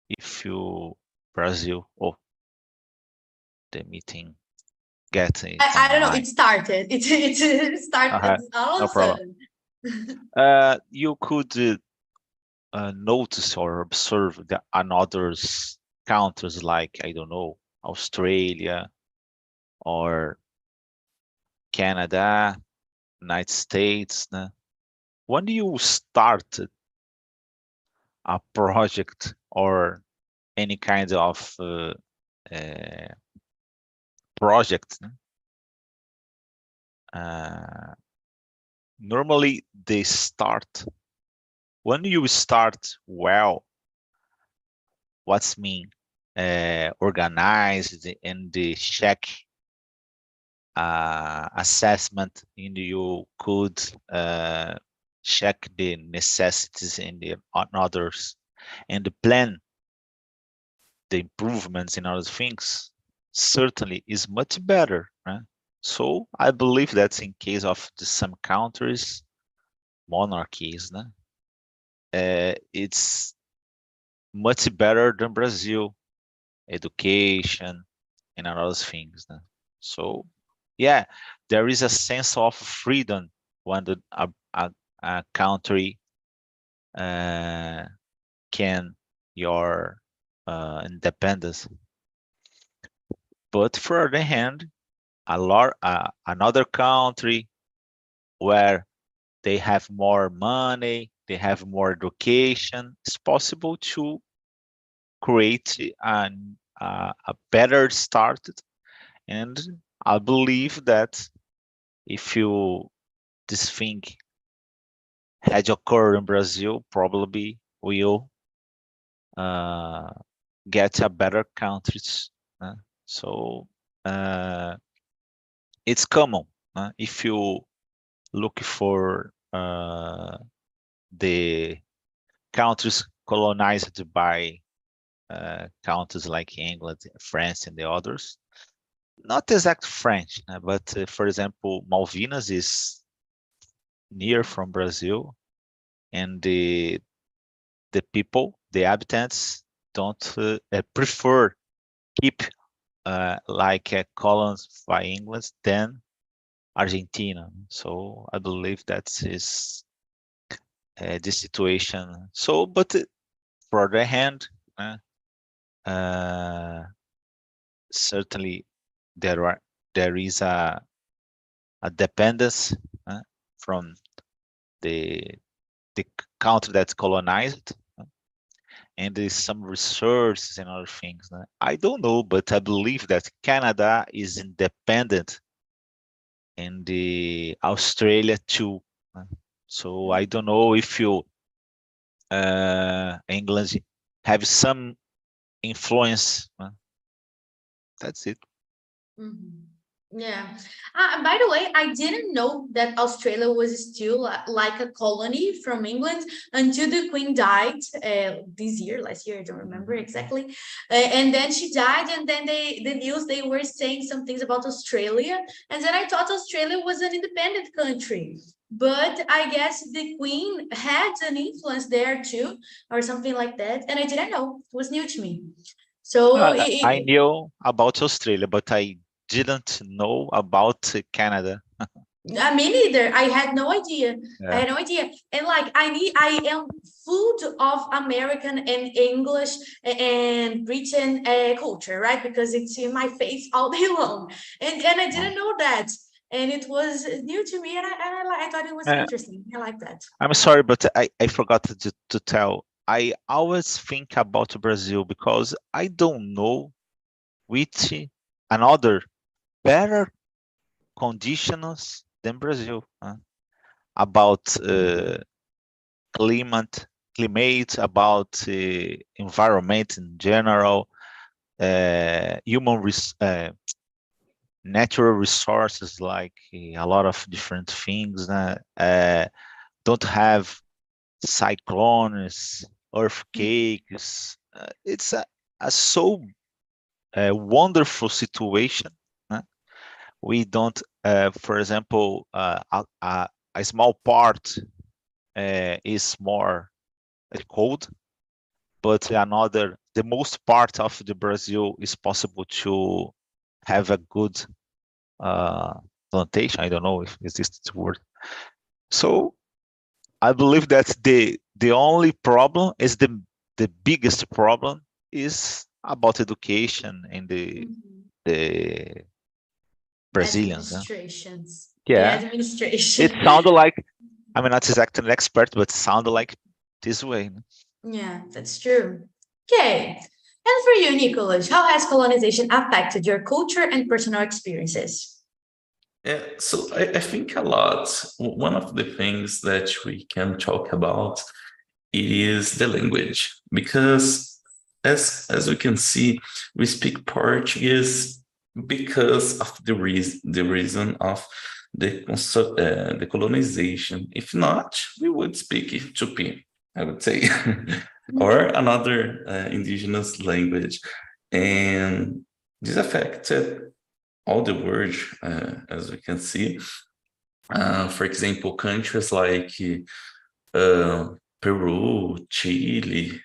if you Brazil. Oh, the meeting getting it I don't know. online. It started. It started all No of a problem. sudden. You could notice or observe the another countries like, I don't know, Australia or Canada, United States. Né? When you start a project or any kind of uh, project, né? Normally they start when you start well. What's mean? Organized and the check assessment, and you could check the necessities in the on others and the plan the improvements in other things certainly is much better, right? So I believe that in case of some countries monarchies, né? It's much better than Brazil education and other things, né? So yeah, there is a sense of freedom when a country uh, can your independence. But for other hand, another country where they have more money, they have more education, it's possible to create a better start. And I believe that if you this thing had occurred in Brazil, probably will uh, get a better countries. So uh, it's common. If you look for the countries colonized by countries like England, France, and the others, not exact French, but for example, Malvinas is near from Brazil, and the people, the inhabitants, don't prefer keep like colonies by England than Argentina. So I believe that is the situation. So, but for the hand, uh, certainly there is a dependence from the the country that's colonized, and there's some resources and other things. I don't know, but I believe that Canada is independent and the Australia too. So I don't know if you England have some influence. That's it. Mhm. Yeah. By the way, I didn't know that Australia was still like a colony from England until the Queen died this year, last year, I don't remember Mhm. exactly. And then she died, and then the news they were saying some things about Australia, and then I thought Australia was an independent country. But I guess the Queen had an influence there too, or something like that, and I didn't know. It was new to me. So I knew about Australia, but I didn't know about Canada. Me neither. I had no idea. I Yeah. had no idea. And like I am full of American and English and Britain culture, right? Because it's in my face all day long. And I didn't know that. And it was new to me, and I thought it was Uh, interesting. I like that. I'm sorry, but I forgot to tell. I always think about Brazil because I don't know which another better conditions than Brazil about climate, about environment in general, human natural resources like a lot of different things. Don't have cyclones, earthquakes. It's a so wonderful situation. uh, We don't, for example, a small part is more cold, but another the most part of the Brazil is possible to have a good plantation. I don't know if is this the word. So I believe that the only problem is the biggest problem is about education and the Brazilians. Administrations. Yeah, The administration. it sounded like, I'm not exactly an expert, but sounded like this way. Yeah, that's true. Okay. And for you, Nicholas, how has colonization affected your culture and personal experiences? Yeah, so I think a lot. One of the things that we can talk about is the language, because as we can see, we speak Portuguese because of the reason of the colonization. If not, we would speak Tupi, I would say, or another indigenous language, and this affected all the world, as we can see. For example, countries like Peru, Chile,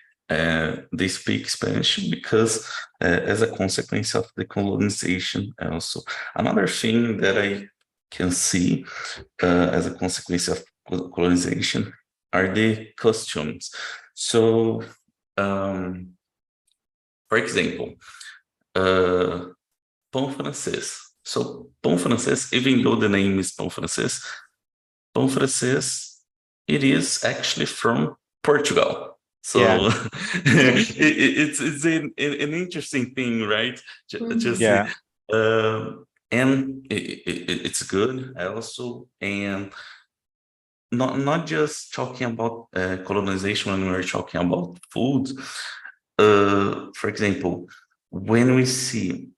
they speak Spanish because as a consequence of the colonization also. Another thing that I can see as a consequence of colonization are the costumes. So, for example, pão francês. So, pão francês, even though the name is pão francês, it is actually from Portugal. So Yeah. it's an interesting thing, right? Just Yeah. and it's good also, and not just talking about colonization when we're talking about food. For example, when we see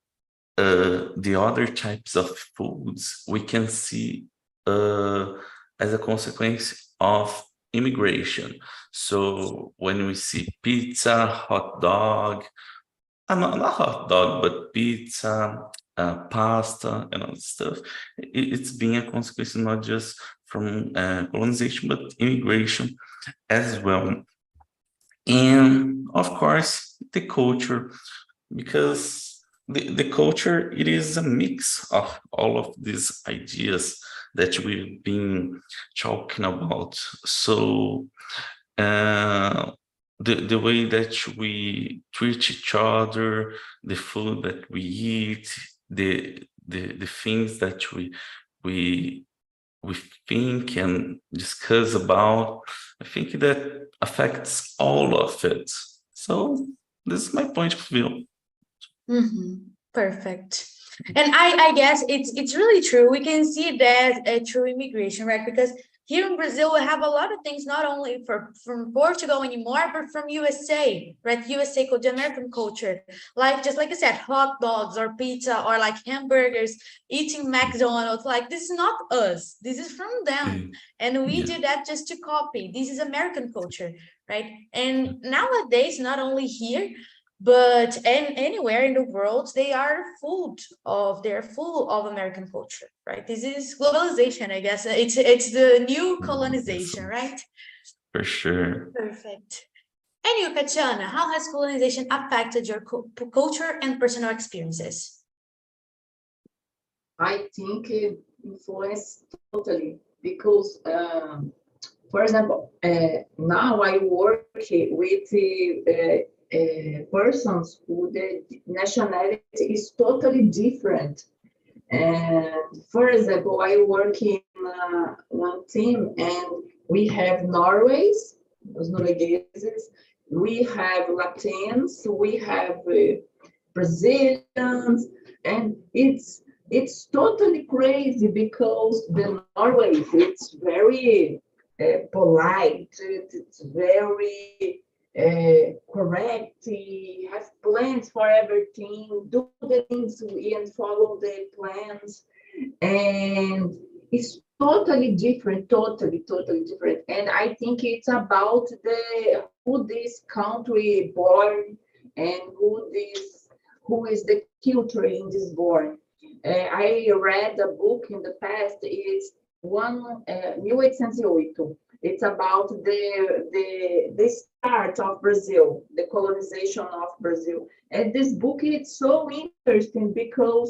the other types of foods, we can see as a consequence of immigration. So when we see pizza, hot dog, not hot dog, but pizza, pasta, and all this stuff, it's being a consequence not just from colonization, but immigration as well. And of course, the culture, because the culture, it is a mix of all of these ideas that we've been talking about. So the way that we treat each other, the food that we eat, the things that we think and discuss about, I think that affects all of it. So this is my point of view. Perfect. And I guess it's really true. We can see that through immigration, right? Because here in Brazil, we have a lot of things, not only from Portugal anymore, but from USA, right? USA, the American culture. Like, just like I said, hot dogs or pizza or like hamburgers, eating McDonald's. Like, this is not us. This is from them. And we do that just to copy. This is American culture, right? And nowadays, not only here, but anywhere in the world, they're full of American culture, right? This is globalization, I guess. It's the new colonization, right? For sure. Perfect. And you, Katiana, how has colonization affected your culture and personal experiences? I think it influenced totally because, for example, now I work with persons who the nationality is totally different. And for example, I work in one team and we have Norways, os noruegueses, we have Latins, we have Brazilians, and it's totally crazy because the Norways, it's very polite, it's very correct, have plans for everything, do the things and follow the plans, and it's totally different, totally different. And I think it's about who this country born and who is the culture in this born. I read a book in the past, it's 1808. It's about the start of Brazil, the colonization of Brazil. And this book is so interesting because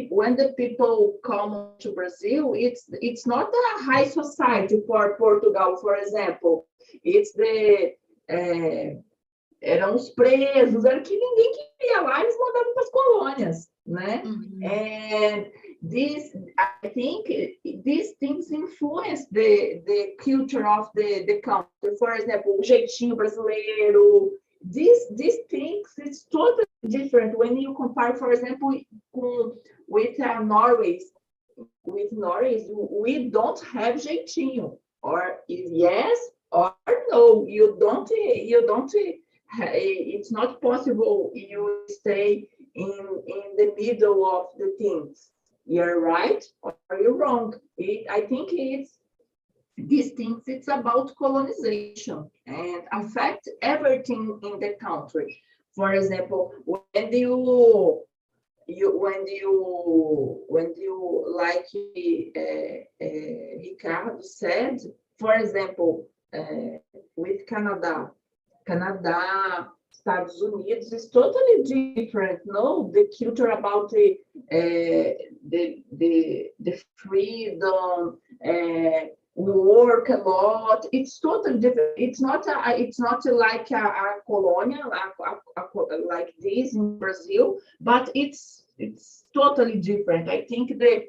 when the people come to Brazil, it's not a high society for Portugal, for example. It's eram os presos, era que ninguém queria lá, eles mandavam para as colônias, né? And I think these things influence the culture of the country. For example, o jeitinho brasileiro, these things, it's totally different when you compare, for example, with Norway. With Norway, we don't have jeitinho, or yes or no. You don't. It's not possible you stay in the middle of the things. You're right or you're wrong. I think these things, it's about colonization and affect everything in the country. For example, when you like Ricardo said, for example, with Canada, Estados Unidos is totally different. No, the culture about the freedom, work a lot. It's totally different. It's not like a colonial like this in Brazil, but it's totally different. I think the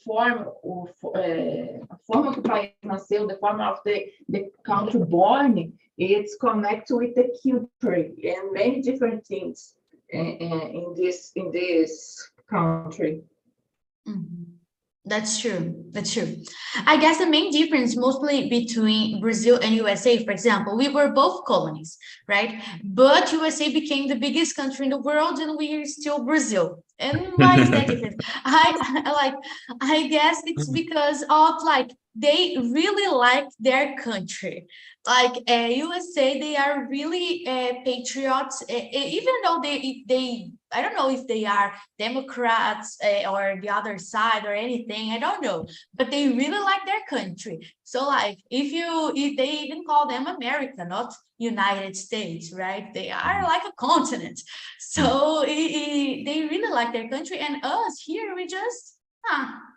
form of que o país nasceu, the form of the country born, it's connected with the culture and many different things in this country. That's true. That's true. I guess the main difference mostly between Brazil and USA, for example, we were both colonies, right? But USA became the biggest country in the world and we are still Brazil. And why is that different? I guess it's because of they really like their country. USA, they are really patriots, even though they I don't know if they are Democrats or the other side or anything, I don't know, but they really like their country. So if they even call them America, not United States, right? They are like a continent. So they really like their country, and us here, we just,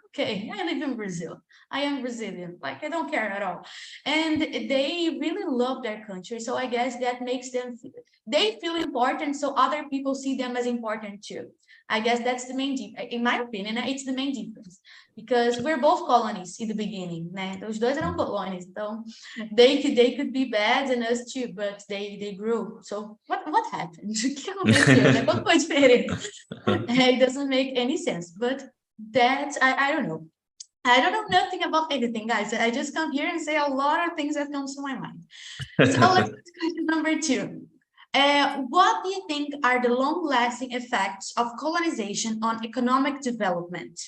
okay, I live in Brazil. I am Brazilian, I don't care at all. And they really love their country. So I guess that makes them, they feel important. So other people see them as important too. I guess that's the main difference. In my opinion, it's the main difference. Because we're both colonies in the beginning, né? Os dois eram colônias. Então, they could be bad and us too, but they grew. So what happened? O que aconteceu, né? Qual foi a diferença? It doesn't make any sense. But that's, I don't know. I don't know nothing about anything, guys. I just come here and say a lot of things that comes to my mind. So let's go to number 2. What do you think are the long-lasting effects of colonization on economic development?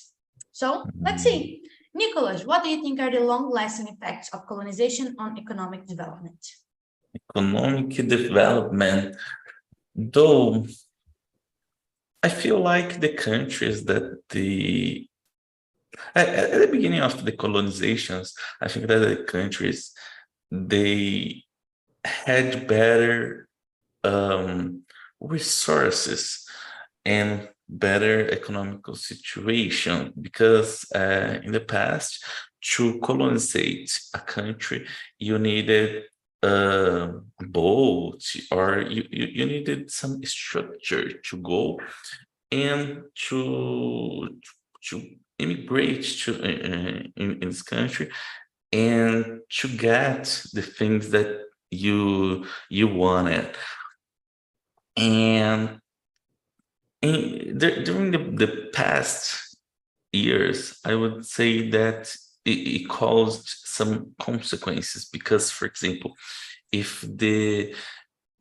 So let's see. Nicholas, what do you think are the long-lasting effects of colonization on economic development? Economic development, though, I feel like the countries that at the beginning of the colonizations, I think that the countries, they had better resources and better economical situation, because in the past, to colonize a country, you needed a boat, or you needed some structure to go and to immigrate in this country and to get the things that you wanted. And during the past years, I would say that it caused some consequences, because, for example, if the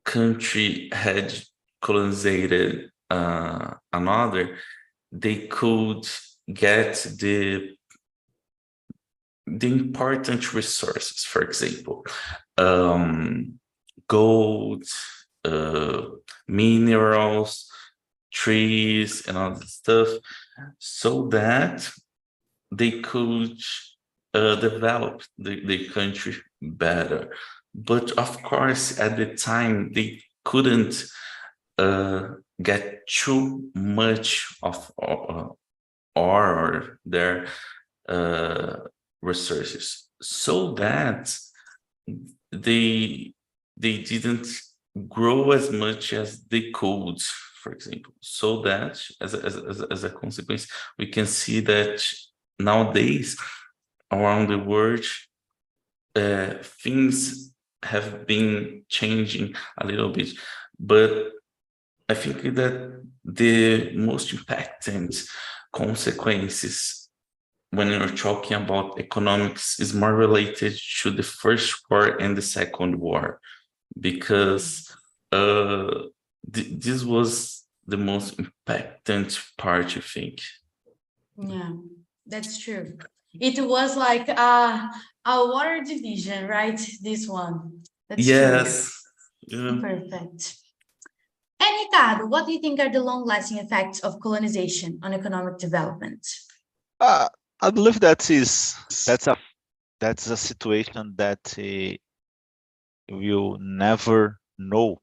country had colonized another, they could get the important resources, for example, gold, minerals, trees, and all that stuff, so that they could develop the country better. But of course, at the time, they couldn't get too much of or their resources, so that they didn't grow as much as they could, for example. So that as a consequence, we can see that nowadays around the world, things have been changing a little bit, but I think that the most impactant consequences when you're talking about economics is more related to the first war and the second war, because this was the most impactant part, I think. Yeah, that's true. It was like a water division, right? This one. That's Yes. true. Perfect. And Ricardo, what do you think are the long-lasting effects of colonization on economic development? I believe that's a situation that we'll never know.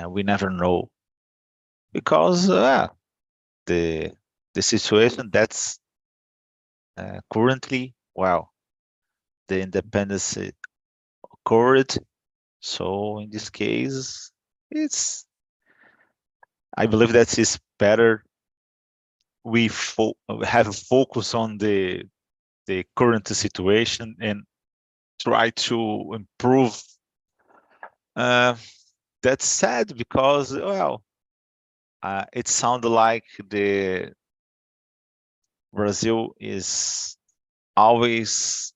We never know, because the situation that's currently, well, the independence occurred. So in this case, I believe that it's better we have focus on the current situation and try to improve. That's sad because, well, it sounded like the Brazil is always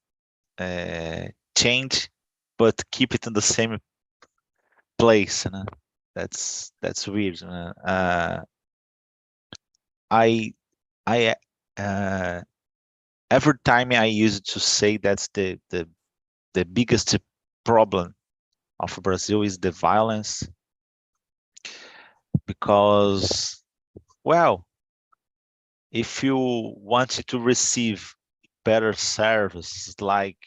change, but keep it in the same place. That's weird. I every time I used to say that's the biggest problem of Brazil is the violence, because, well, if you want to receive better services like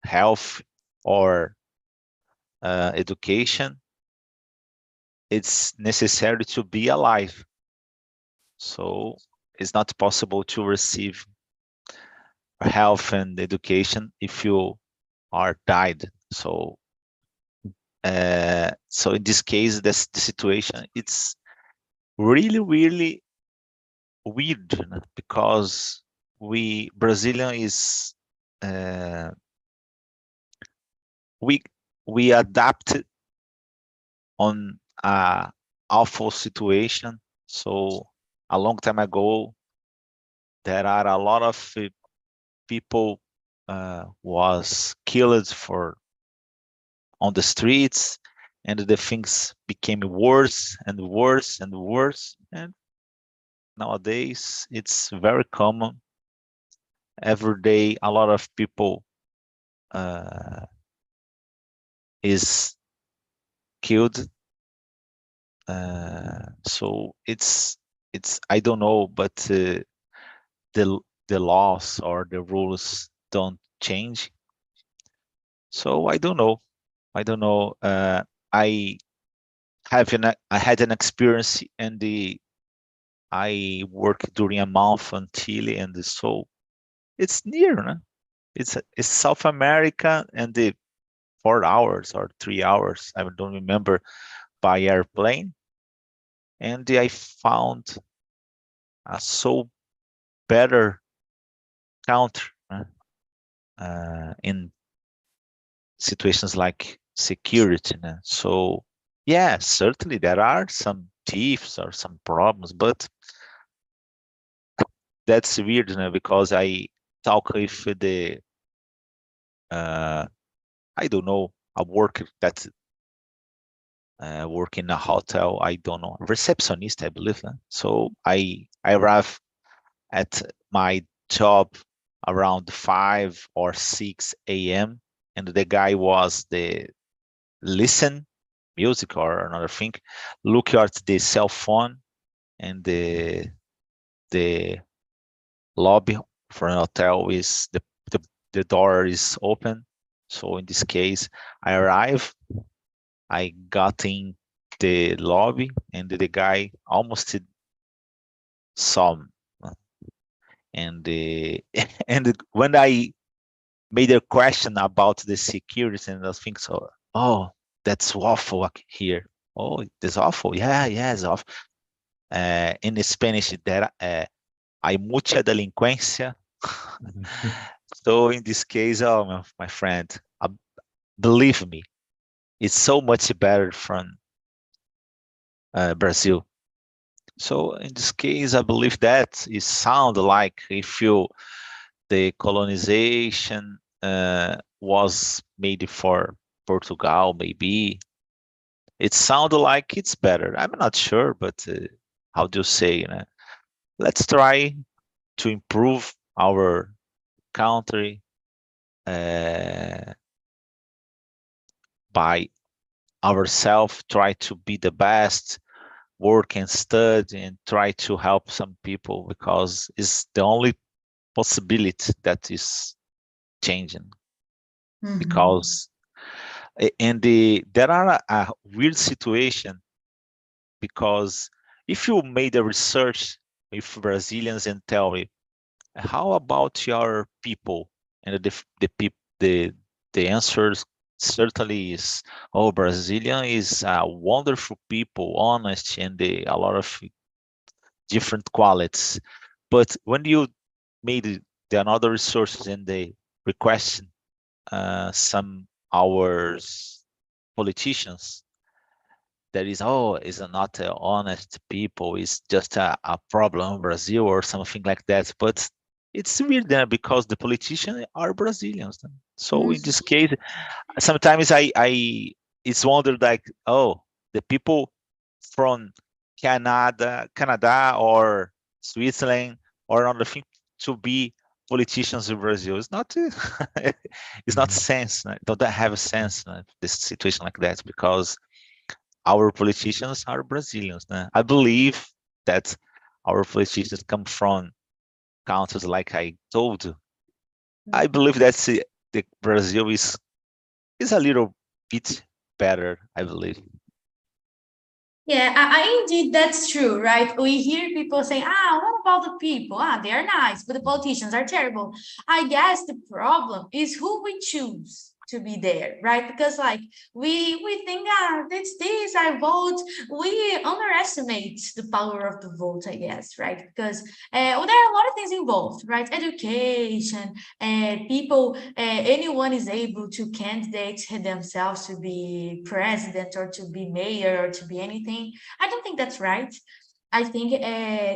health or education, it's necessary to be alive. So it's not possible to receive health and education if you are died. So in this case, the situation, it's really, really weird, because Brazilian is we adapted on a awful situation. So a long time ago, there are a lot of people was killed on the streets, and the things became worse and worse and worse. And nowadays, it's very common. Every day, a lot of people is killed. So it's I don't know, but the laws or the rules don't change. So I don't know. I had an experience in I worked during a month in Chile, and so it's near, no? It's South America, and the 4 hours or 3 hours, I don't remember, by airplane. And I found a so better country in situations like security. So yeah, certainly there are some thieves or some problems, but that's weird, because I talk with the I don't know, a worker that work in a hotel, I don't know, receptionist, I believe. So I arrive at my job around 5 or 6 a.m. and the guy was the listen music or another thing, look at the cell phone and the lobby for an hotel is the door is open. So in this case, I arrive, I got in the lobby, and the guy almost saw me. And and when I made a question about the security and those things, so that's awful here. Oh, it's awful. Yeah, it's awful. In Spanish, that hay mucha delincuencia. So in this case, my friend, believe me, it's so much better from Brazil. So in this case, I believe that it sound like if the colonization was made for Portugal, maybe it sounded like it's better. I'm not sure, but how do you say? Let's try to improve our country by ourselves. Try to be the best, work and study, and try to help some people because it's the only possibility that is changing. Because there are a weird situation, because if you made a research with Brazilians and tell me how about your people, and the answers certainly is, oh, Brazilian is a wonderful people, honest, and a lot of different qualities. But when you made the another resources and they request some hours politicians, that is not honest people, it's just a problem in Brazil or something like that. But it's weird then because the politicians are Brazilians. So in this case, sometimes I it's wondered like, oh, the people from Canada or Switzerland or another thing to be politicians in Brazil. It's not it's not sense. Don't have a sense this situation like that, because our politicians are Brazilians. I believe that our politicians come from countries like I told you. I believe that the Brazil is a little bit better, I believe. Yeah, indeed, that's true, right? We hear people say, what about the people? They are nice, but the politicians are terrible. I guess the problem is who we choose to be there, right? Because like we think, it's this, I vote. We underestimate the power of the vote, I guess, right? Because well, there are a lot of things involved, right? Education, people, anyone is able to candidate themselves to be president or to be mayor or to be anything. I don't think that's right. I think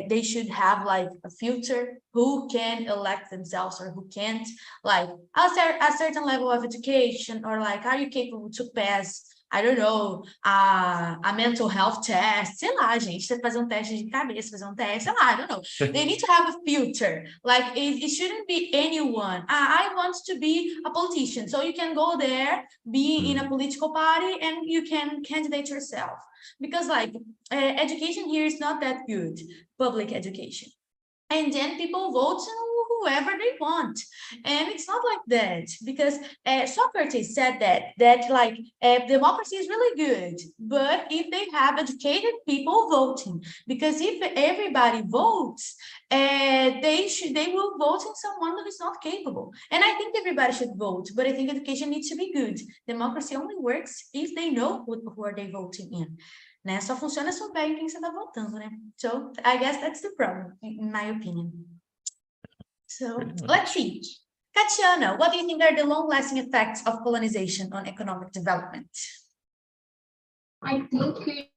they should have like a filter who can elect themselves or who can't, like a certain level of education, or like, are you capable to pass, I don't know, a mental health test, sei lá, gente, você fazer teste de cabeça, fazer teste, sei lá, I don't know. They need to have a filter. Like it shouldn't be anyone. I want to be a politician, so you can go there, be in a political party, and you can candidate yourself. Because like education here is not that good, public education. And then people vote whoever they want, and it's not like that, because Socrates said that like democracy is really good, but if they have educated people voting, because if everybody votes, they will vote in someone who is not capable. And I think everybody should vote, but I think education needs to be good. Democracy only works if they know who are they voting in. Né? Só funciona se souber em quem você está votando, né? So I guess that's the problem, in my opinion. So let's see. Katiana, what do you think are the long-lasting effects of colonization on economic development? I think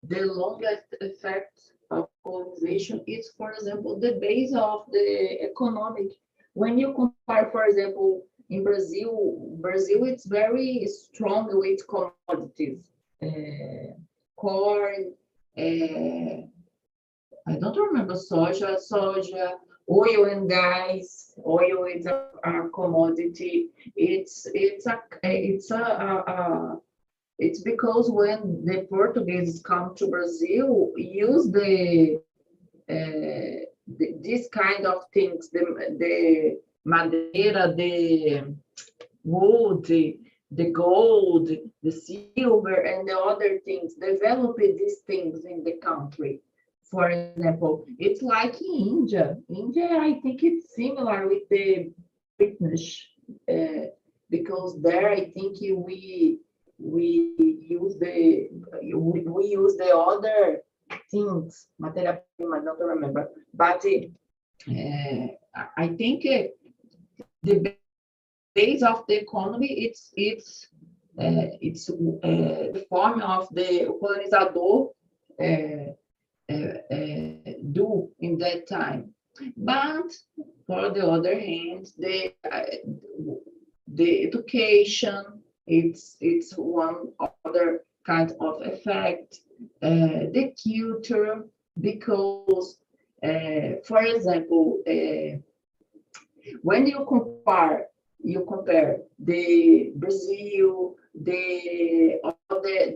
the longest effect of colonization is, for example, the base of the economic. When you compare, for example, in Brazil it's very strong with commodities, corn, I don't remember, soja, oil and gas. Oil is a commodity. It's because when the Portuguese come to Brazil, use the this kind of things, the madeira, the wood, the gold, the silver, and the other things, develop these things in the country. For example, it's like in India. India, I think it's similar with the British, because there I think we use the other things, materia prima, I don't remember, but I think the base of the economy, it's the form of the colonizador do in that time. But for the other hand, the education, it's one other kind of effect. The culture, because for example, when you compare the Brazil, the other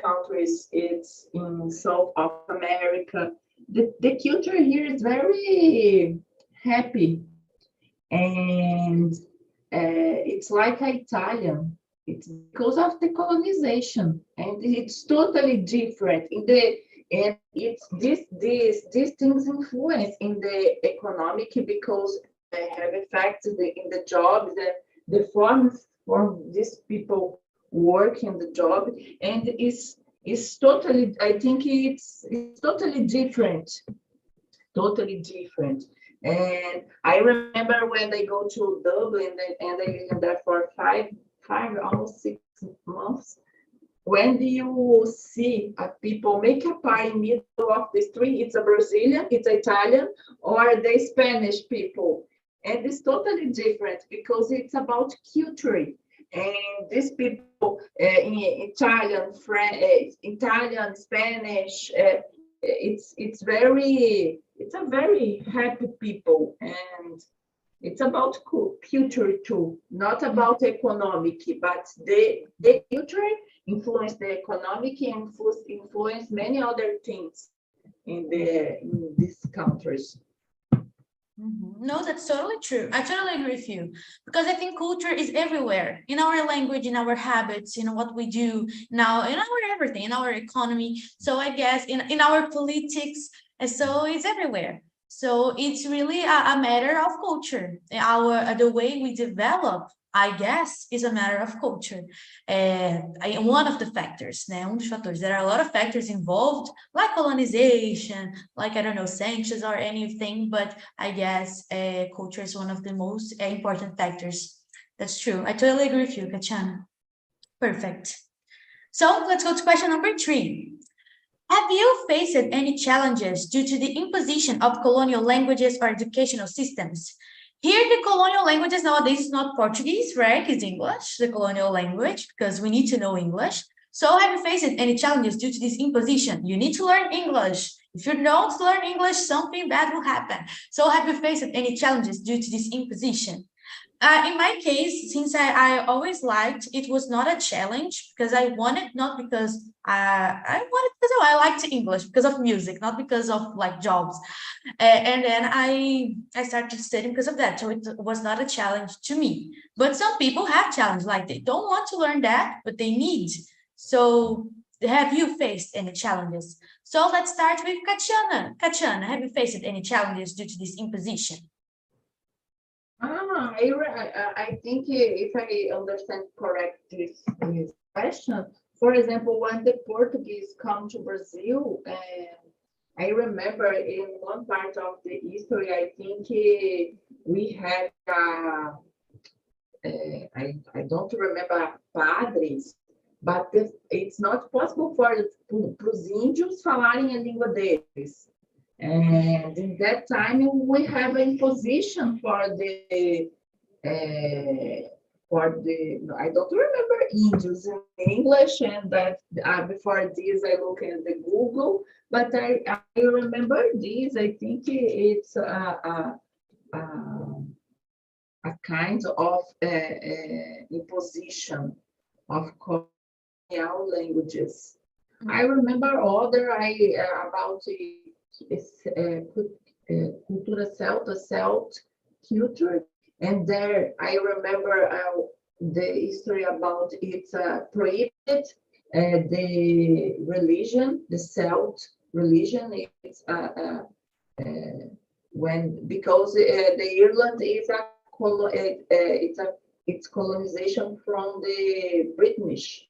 countries, it's in South of America. The culture here is very happy, and it's like Italian. It's because of the colonization, and it's totally different and it's these things influence in the economic, because they have effects in the jobs, the forms for these people work in the job, and it's totally, I think it's totally different. And I remember when they go to Dublin and they live there for five almost 6 months. When you see people make a pie in the middle of the street, it's a Brazilian, it's Italian, or the Spanish people. And it's totally different because it's about culture. And these people in Italian, Italian, Spanish, it's a very happy people, and it's about culture too, not about economic, but the culture influence the economic and influence many other things in these countries. No, that's totally true. I totally agree with you, because I think culture is everywhere, in our language, in our habits, in what we do now, in our everything, in our economy. So I guess in our politics, and so it's everywhere. So it's really a matter of culture. The way we develop, I guess, is a matter of culture. One of the factors, né? Dos fatores. There are a lot of factors involved, like colonization, like, I don't know, sanctions or anything, but I guess culture is one of the most important factors. That's true. I totally agree with you, Katiana. Perfect. So let's go to question number 3. Have you faced any challenges due to the imposition of colonial languages or educational systems? Here, the colonial languages nowadays is not Portuguese, right? It's English, the colonial language, because we need to know English. So have you faced any challenges due to this imposition? You need to learn English. If you don't learn English, something bad will happen. So have you faced any challenges due to this imposition? In my case, since I always liked, it was not a challenge, because I wanted, not because I wanted, because I liked English, because of music, not because of like jobs. And then I started studying because of that. So it was not a challenge to me. But some people have challenge, like they don't want to learn that, but they need. So have you faced any challenges? So let's start with Katiana. Katiana, have you faced any challenges due to this imposition? I think if I understand correct this question, for example, when the Portuguese come to Brazil, I remember in one part of the history, I think we had, I don't remember padres, but it's not possible for os índios falarem a língua deles. And in that time, we have a imposition for the I don't remember Indians in English, and that before this I look at the Google, but I remember this. I think it's a kind of imposition of colonial languages. I remember other about cultura celta, Celt culture, and there I remember the history about it's prohibited the religion, the Celt religion. It's when because the Ireland is it's colonization from the British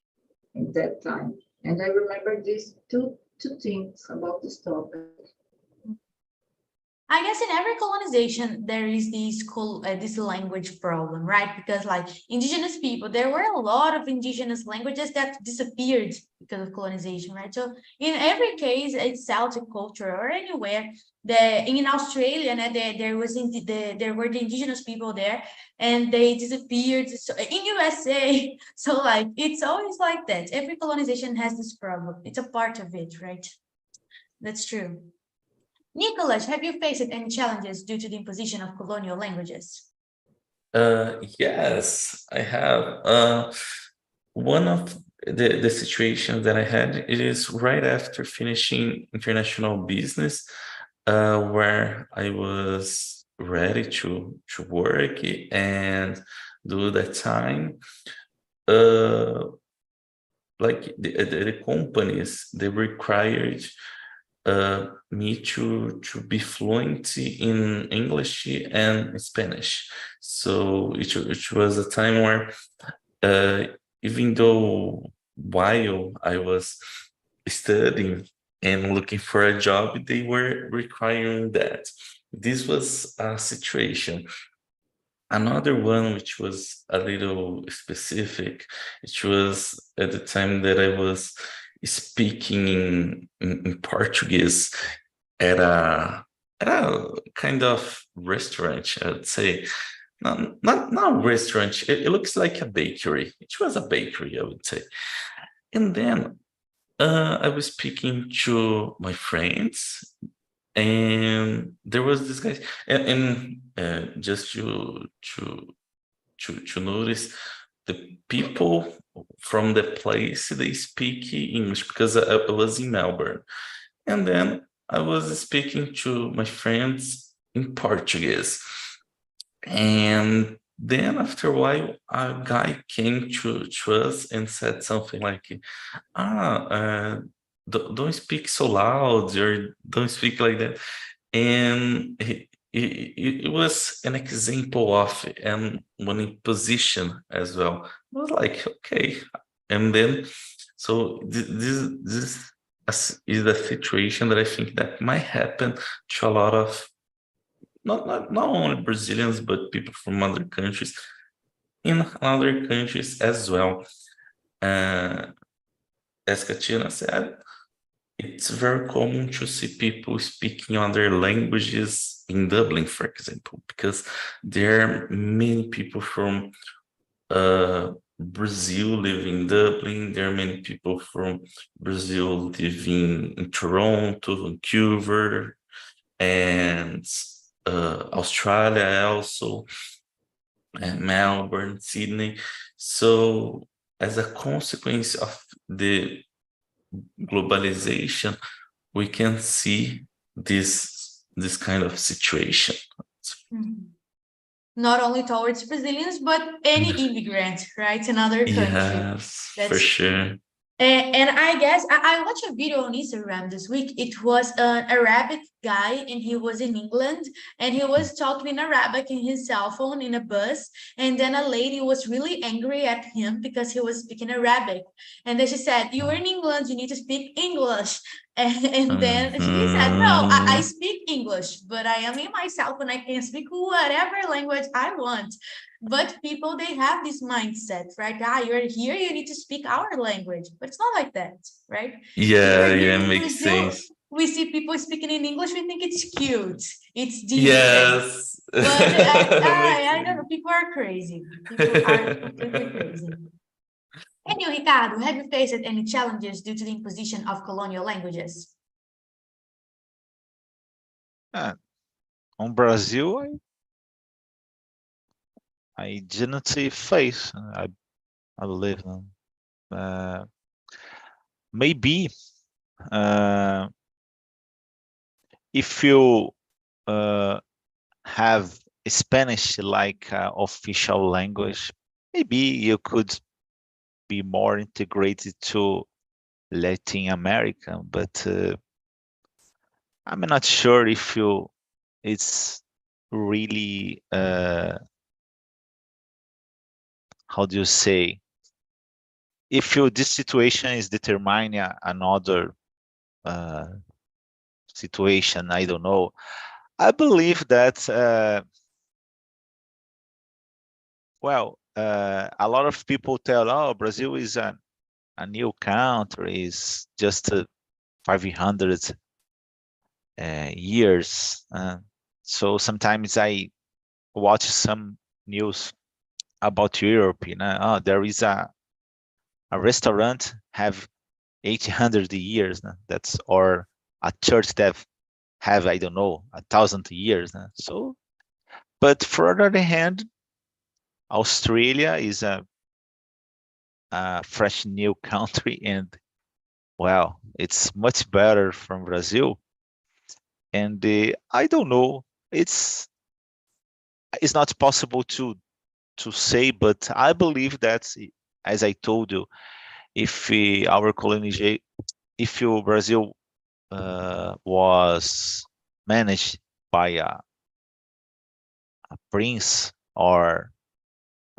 at that time. And I remember these two things about this topic. I guess in every colonization there is this language problem, right? Because like indigenous people, there were a lot of indigenous languages that disappeared because of colonization, right? So in every case, it's Celtic culture or anywhere. In Australia, there were the indigenous people there, and they disappeared. So, in USA, so like it's always like that. Every colonization has this problem. It's a part of it, right? That's true. Nicholas, have you faced any challenges due to the imposition of colonial languages? Yes, I have. One of the situations that I had, it is right after finishing international business, where I was ready to work and do that time. Like the companies, they required me to be fluent in English and Spanish. So it was a time where even though while I was studying and looking for a job, they were requiring that. This was a situation. Another one which was a little specific, which was at the time that I was speaking in Portuguese at a kind of restaurant, I would say. Not restaurant. It looks like a bakery. It was a bakery, I would say. And then I was speaking to my friends, and there was this guy, and just to notice the people from the place, they speak English because I was in Melbourne, and then I was speaking to my friends in Portuguese. And then after a while, a guy came to us and said something like, don't speak so loud, or don't speak like that. And it was an example of one imposition as well. I was like, okay. And then, so this is a situation that I think that might happen to a lot of not only Brazilians, but people from other countries, in other countries as well. As Katina said, it's very common to see people speaking other languages in Dublin, for example, because there are many people from Brazil living in Dublin. There are many people from Brazil living in Toronto, Vancouver, and Australia also, and Melbourne, Sydney. So as a consequence of the globalization, we can see this kind of situation. Not only towards Brazilians, but any immigrant, right, in other countries. Yes, for sure. And I guess I watched a video on Instagram this week. It was an Arabic guy, and he was in England, and he was talking in Arabic in his cell phone in a bus. And then a lady was really angry at him because he was speaking Arabic. And then she said, "You are in England, you need to speak English." And then he said, "No, I speak English, but I am in myself and I can speak whatever language I want." But people, they have this mindset, right? You're here, you need to speak our language. But it's not like that, right? Yeah, makes sense. We see people speaking in English, we think it's cute, it's different. Yes. But I don't know, people are crazy. People are completely crazy. And you, Ricardo, have you faced any challenges due to the imposition of colonial languages? On Brazil, I didn't see face. I believe. maybe if you have Spanish like official language, maybe you could be more integrated to Latin America, but I'm not sure if it's really how do you say, if this situation is determining another situation, I don't know. I believe that a lot of people tell, oh, Brazil is a new country, is just 500 years. So sometimes I watch some news about Europe, oh, there is a restaurant have 800 years, that's, or a church that have, I don't know, 1,000 years. So, but for the other hand, Australia is a fresh new country, and well, it's much better from Brazil. And I don't know, it's not possible to say, but I believe that, as I told you, if our colonization, if Brazil was managed by a prince, or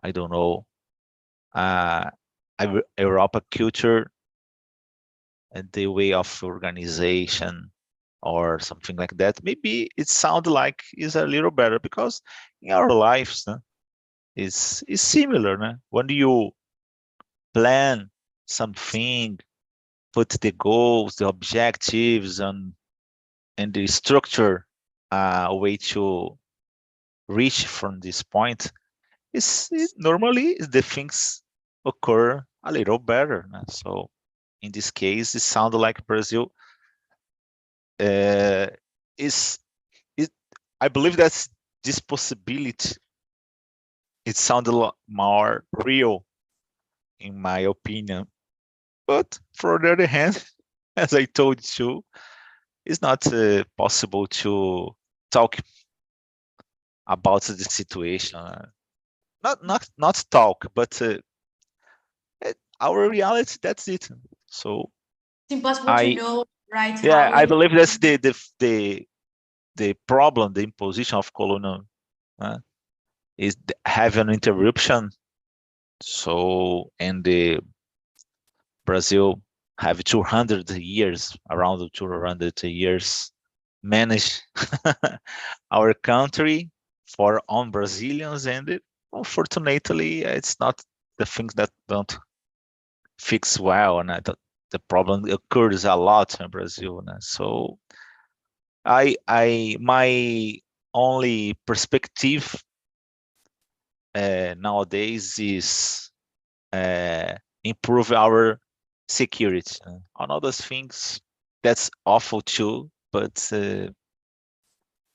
I don't know, uh, Europa culture and the way of organization or something like that, maybe it sounds like is a little better, because in our lives is similar. When you plan something, put the goals, the objectives, and the structure a way to reach from this point, normally the things occur a little better. So in this case, it sounds like Brazil is it. I believe that this possibility, it sounds a lot more real, in my opinion. But for the other hand, as I told you, it's not possible to talk about the situation. Not talk, but our reality. That's it. So It's impossible to I know, right, yeah, how I it believe that's the problem, the imposition of colonial is have an interruption. So, and the Brazil have 200 years, around 200 years, manage our country for on Brazilians, and unfortunately, it's not the things that don't fix well, and the problem occurs a lot in Brazil. So, my only perspective nowadays is improve our security. On other things, that's awful too, but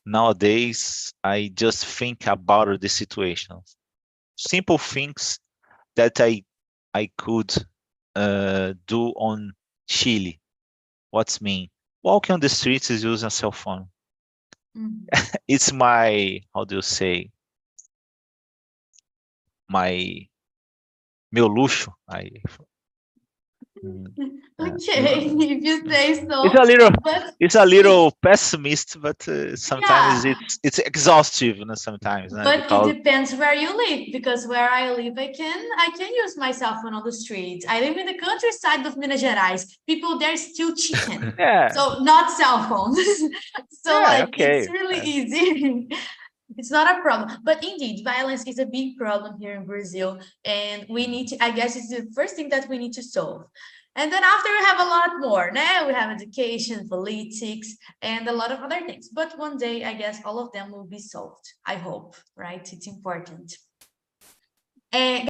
nowadays I just think about the situation. Simple things that I could do on Chile. What's mean? Walking on the streets is using a cell phone. Mhm. It's my, how do you say, my meu luxo. Mm, Okay, if you say it's so, a little but it's a little pessimist, but sometimes yeah, it's exhaustive, sometimes, but it because depends where you live, because where I live, I can use my cell phone on the streets. I live in the countryside of Minas Gerais. People there still chicken, yeah, so not cell phones. So yeah, like it's okay, really easy. It's not a problem, but indeed, violence is a big problem here in Brazil, and we need to. I guess it's the first thing that we need to solve. And then after we have a lot more. Now we have education, politics, and a lot of other things. But one day, I guess all of them will be solved. I hope, right? It's important. And